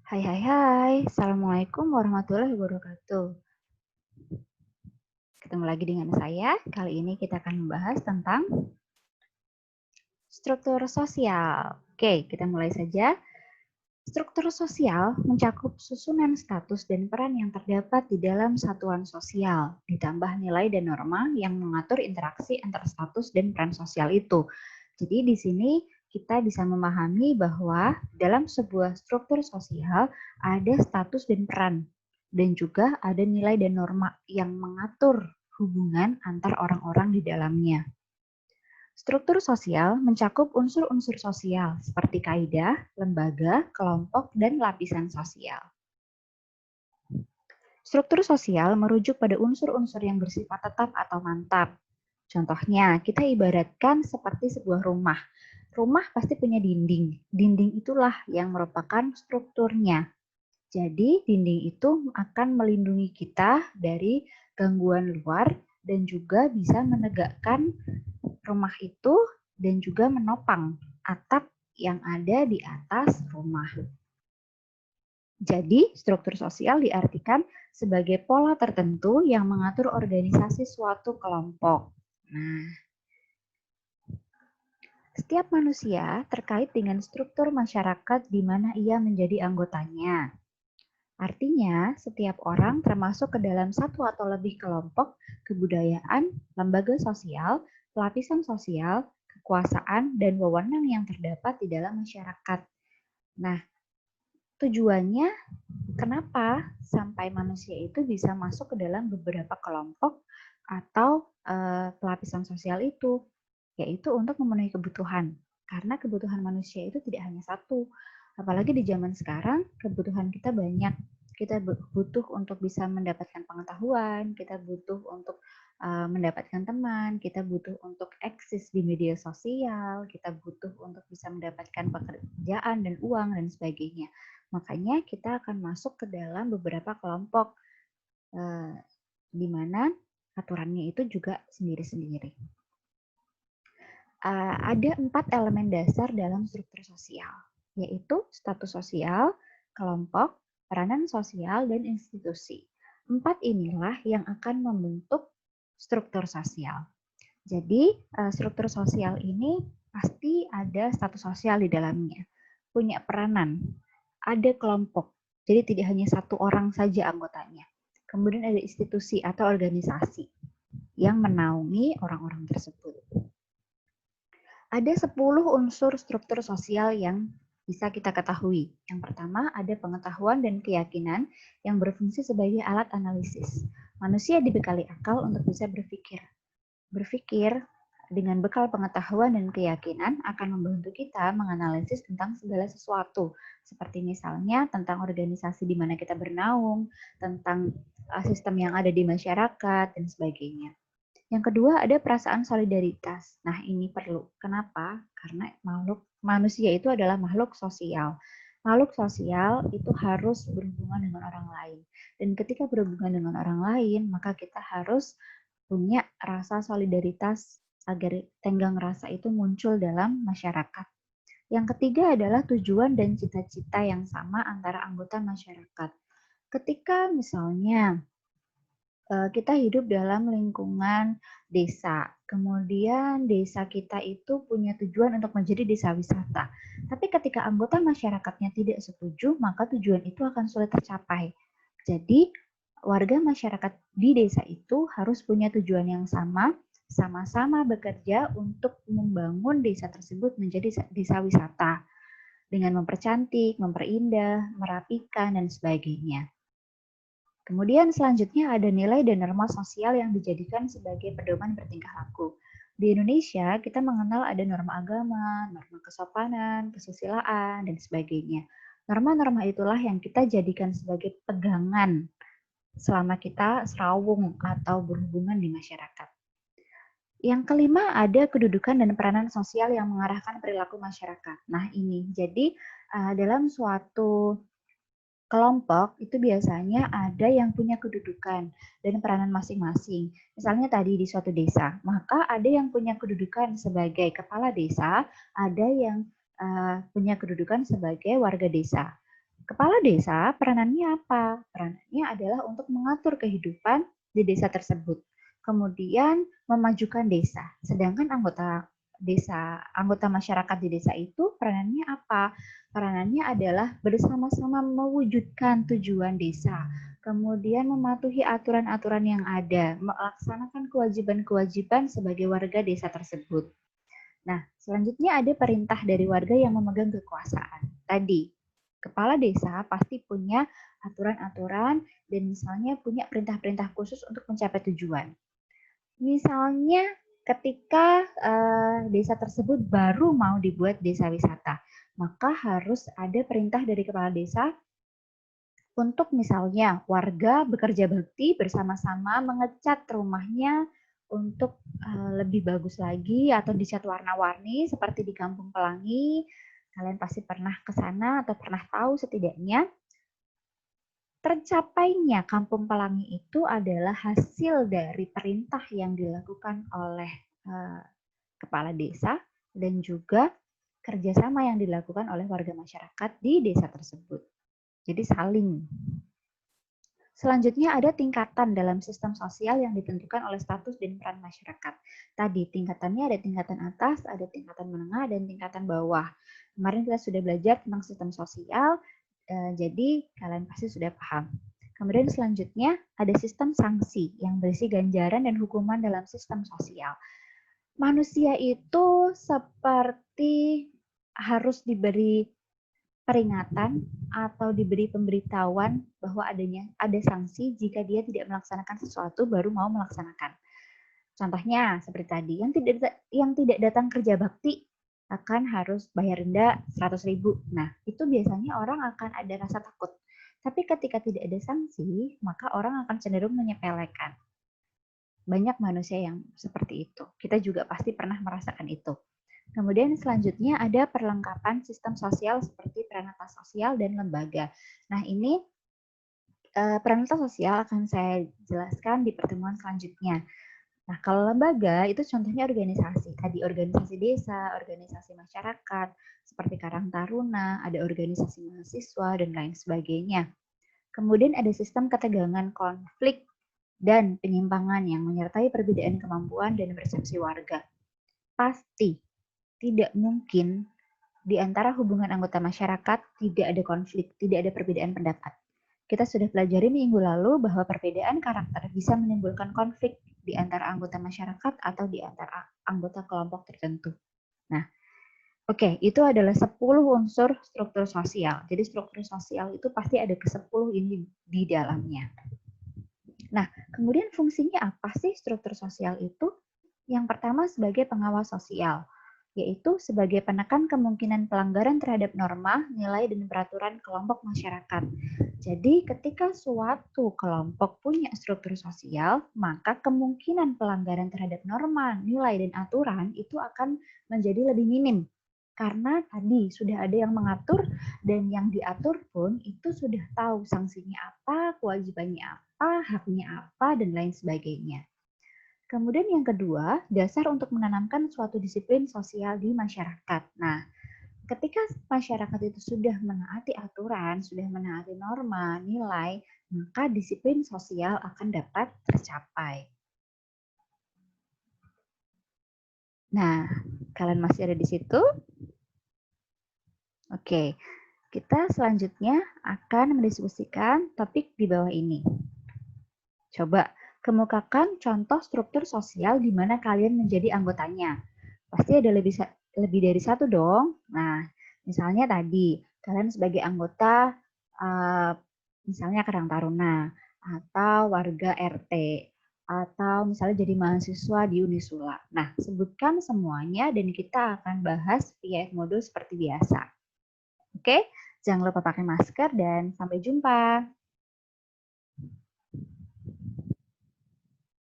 Hai hai hai, Assalamualaikum warahmatullahi wabarakatuh. Ketemu lagi dengan saya, kali ini kita akan membahas tentang struktur sosial. Oke, kita mulai saja. Struktur sosial mencakup susunan status dan peran yang terdapat di dalam satuan sosial, ditambah nilai dan norma yang mengatur interaksi antar status dan peran sosial itu. Jadi di sini kita bisa memahami bahwa dalam sebuah struktur sosial ada status dan peran, dan juga ada nilai dan norma yang mengatur hubungan antar orang-orang di dalamnya. Struktur sosial mencakup unsur-unsur sosial seperti kaidah, lembaga, kelompok, dan lapisan sosial. Struktur sosial merujuk pada unsur-unsur yang bersifat tetap atau mantap. Contohnya, kita ibaratkan seperti sebuah rumah. Rumah pasti punya dinding. Dinding itulah yang merupakan strukturnya. Jadi, dinding itu akan melindungi kita dari gangguan luar dan juga bisa menegakkan rumah itu dan juga menopang atap yang ada di atas rumah. Jadi, struktur sosial diartikan sebagai pola tertentu yang mengatur organisasi suatu kelompok. Nah, setiap manusia terkait dengan struktur masyarakat di mana ia menjadi anggotanya. Artinya, setiap orang termasuk ke dalam satu atau lebih kelompok, kebudayaan, lembaga sosial, lapisan sosial, kekuasaan, dan wewenang yang terdapat di dalam masyarakat. Nah, tujuannya kenapa sampai manusia itu bisa masuk ke dalam beberapa kelompok atau pelapisan sosial itu, yaitu untuk memenuhi kebutuhan. Karena kebutuhan manusia itu tidak hanya satu, apalagi di zaman sekarang kebutuhan kita banyak. Kita butuh untuk bisa mendapatkan pengetahuan, kita butuh untuk mendapatkan teman, kita butuh untuk eksis di media sosial, kita butuh untuk bisa mendapatkan pekerjaan dan uang dan sebagainya. Makanya kita akan masuk ke dalam beberapa kelompok di mana aturannya itu juga sendiri-sendiri. Ada 4 elemen dasar dalam struktur sosial, yaitu status sosial, kelompok, peranan sosial, dan institusi. 4 inilah yang akan membentuk struktur sosial. Jadi, struktur sosial ini pasti ada status sosial di dalamnya, punya peranan, ada kelompok, jadi tidak hanya satu orang saja anggotanya. Kemudian ada institusi atau organisasi yang menaungi orang-orang tersebut. Ada 10 unsur struktur sosial yang bisa kita ketahui. Yang pertama, ada pengetahuan dan keyakinan yang berfungsi sebagai alat analisis. Manusia dibekali akal untuk bisa berpikir. Berpikir dengan bekal pengetahuan dan keyakinan akan membantu kita menganalisis tentang segala sesuatu. Seperti misalnya tentang organisasi di mana kita bernaung, tentang sistem yang ada di masyarakat, dan sebagainya. Yang kedua ada perasaan solidaritas. Nah, ini perlu. Kenapa? Karena manusia itu adalah makhluk sosial. Makhluk sosial itu harus berhubungan dengan orang lain. Dan ketika berhubungan dengan orang lain, maka kita harus punya rasa solidaritas agar tenggang rasa itu muncul dalam masyarakat. Yang ketiga adalah tujuan dan cita-cita yang sama antara anggota masyarakat. Ketika misalnya kita hidup dalam lingkungan desa. Kemudian desa kita itu punya tujuan untuk menjadi desa wisata. Tapi ketika anggota masyarakatnya tidak setuju, maka tujuan itu akan sulit tercapai. Jadi, warga masyarakat di desa itu harus punya tujuan yang sama, sama-sama bekerja untuk membangun desa tersebut menjadi desa wisata dengan mempercantik, memperindah, merapikan, dan sebagainya. Kemudian selanjutnya ada nilai dan norma sosial yang dijadikan sebagai pedoman bertingkah laku. Di Indonesia, kita mengenal ada norma agama, norma kesopanan, kesusilaan, dan sebagainya. Norma-norma itulah yang kita jadikan sebagai pegangan selama kita serawung atau berhubungan di masyarakat. Yang kelima ada kedudukan dan peranan sosial yang mengarahkan perilaku masyarakat. Nah ini, jadi dalam suatu kelompok itu biasanya ada yang punya kedudukan dan peranan masing-masing. Misalnya tadi di suatu desa, maka ada yang punya kedudukan sebagai kepala desa, ada yang punya kedudukan sebagai warga desa. Kepala desa peranannya apa? Peranannya adalah untuk mengatur kehidupan di desa tersebut. Kemudian memajukan desa. Sedangkan anggota masyarakat di desa itu peranannya apa? Peranannya adalah bersama-sama mewujudkan tujuan desa. Kemudian mematuhi aturan-aturan yang ada, melaksanakan kewajiban-kewajiban sebagai warga desa tersebut. Nah, selanjutnya ada perintah dari warga yang memegang kekuasaan. Tadi, kepala desa pasti punya aturan-aturan dan misalnya punya perintah-perintah khusus untuk mencapai tujuan. Misalnya ketika desa tersebut baru mau dibuat desa wisata, maka harus ada perintah dari kepala desa untuk misalnya warga bekerja bakti bersama-sama mengecat rumahnya untuk lebih bagus lagi atau dicat warna-warni seperti di Kampung Pelangi. Kalian pasti pernah ke sana atau pernah tahu setidaknya tercapainya Kampung Pelangi itu adalah hasil dari perintah yang dilakukan oleh kepala desa dan juga kerjasama yang dilakukan oleh warga masyarakat di desa tersebut. Jadi saling. Selanjutnya ada tingkatan dalam sistem sosial yang ditentukan oleh status dan peran masyarakat. Tadi tingkatannya ada tingkatan atas, ada tingkatan menengah, dan tingkatan bawah. Kemarin kita sudah belajar tentang sistem sosial, jadi kalian pasti sudah paham. Kemudian selanjutnya ada sistem sanksi yang berisi ganjaran dan hukuman dalam sistem sosial. Manusia itu seperti harus diberi peringatan atau diberi pemberitahuan bahwa ada sanksi jika dia tidak melaksanakan sesuatu baru mau melaksanakan. Contohnya seperti tadi, yang tidak datang kerja bakti akan harus bayar denda 100.000. Nah, itu biasanya orang akan ada rasa takut. Tapi ketika tidak ada sanksi, maka orang akan cenderung menyepelekan. Banyak manusia yang seperti itu. Kita juga pasti pernah merasakan itu. Kemudian selanjutnya ada perlengkapan sistem sosial seperti peranata sosial dan lembaga. Nah, ini peranata sosial akan saya jelaskan di pertemuan selanjutnya. Nah, kalau lembaga itu contohnya organisasi. Tadi organisasi desa, organisasi masyarakat, seperti Karang Taruna, ada organisasi mahasiswa, dan lain sebagainya. Kemudian ada sistem ketegangan konflik dan penyimpangan yang menyertai perbedaan kemampuan dan persepsi warga. Pasti tidak mungkin di antara hubungan anggota masyarakat tidak ada konflik, tidak ada perbedaan pendapat. Kita sudah pelajari minggu lalu bahwa perbedaan karakter bisa menimbulkan konflik di antara anggota masyarakat atau di antara anggota kelompok tertentu. Nah, oke, itu adalah 10 unsur struktur sosial. Jadi struktur sosial itu pasti ada ke-10 ini di dalamnya. Nah, kemudian fungsinya apa sih struktur sosial itu? Yang pertama sebagai pengawas sosial, yaitu sebagai penekan kemungkinan pelanggaran terhadap norma, nilai, dan peraturan kelompok masyarakat. Jadi ketika suatu kelompok punya struktur sosial, maka kemungkinan pelanggaran terhadap norma, nilai, dan aturan itu akan menjadi lebih minim. Karena tadi sudah ada yang mengatur dan yang diatur pun itu sudah tahu sanksinya apa, kewajibannya apa, haknya apa, dan lain sebagainya. Kemudian yang kedua, dasar untuk menanamkan suatu disiplin sosial di masyarakat. Nah, ketika masyarakat itu sudah menaati aturan, sudah menaati norma, nilai, maka disiplin sosial akan dapat tercapai. Nah, kalian masih ada di situ? Oke, kita selanjutnya akan mendiskusikan topik di bawah ini. Coba kemukakan contoh struktur sosial di mana kalian menjadi anggotanya. Pasti ada lebih dari satu dong. Nah, misalnya tadi kalian sebagai anggota misalnya Karang Taruna atau warga RT atau misalnya jadi mahasiswa di Unisula. Nah, sebutkan semuanya dan kita akan bahas via modul seperti biasa. Oke, jangan lupa pakai masker dan sampai jumpa.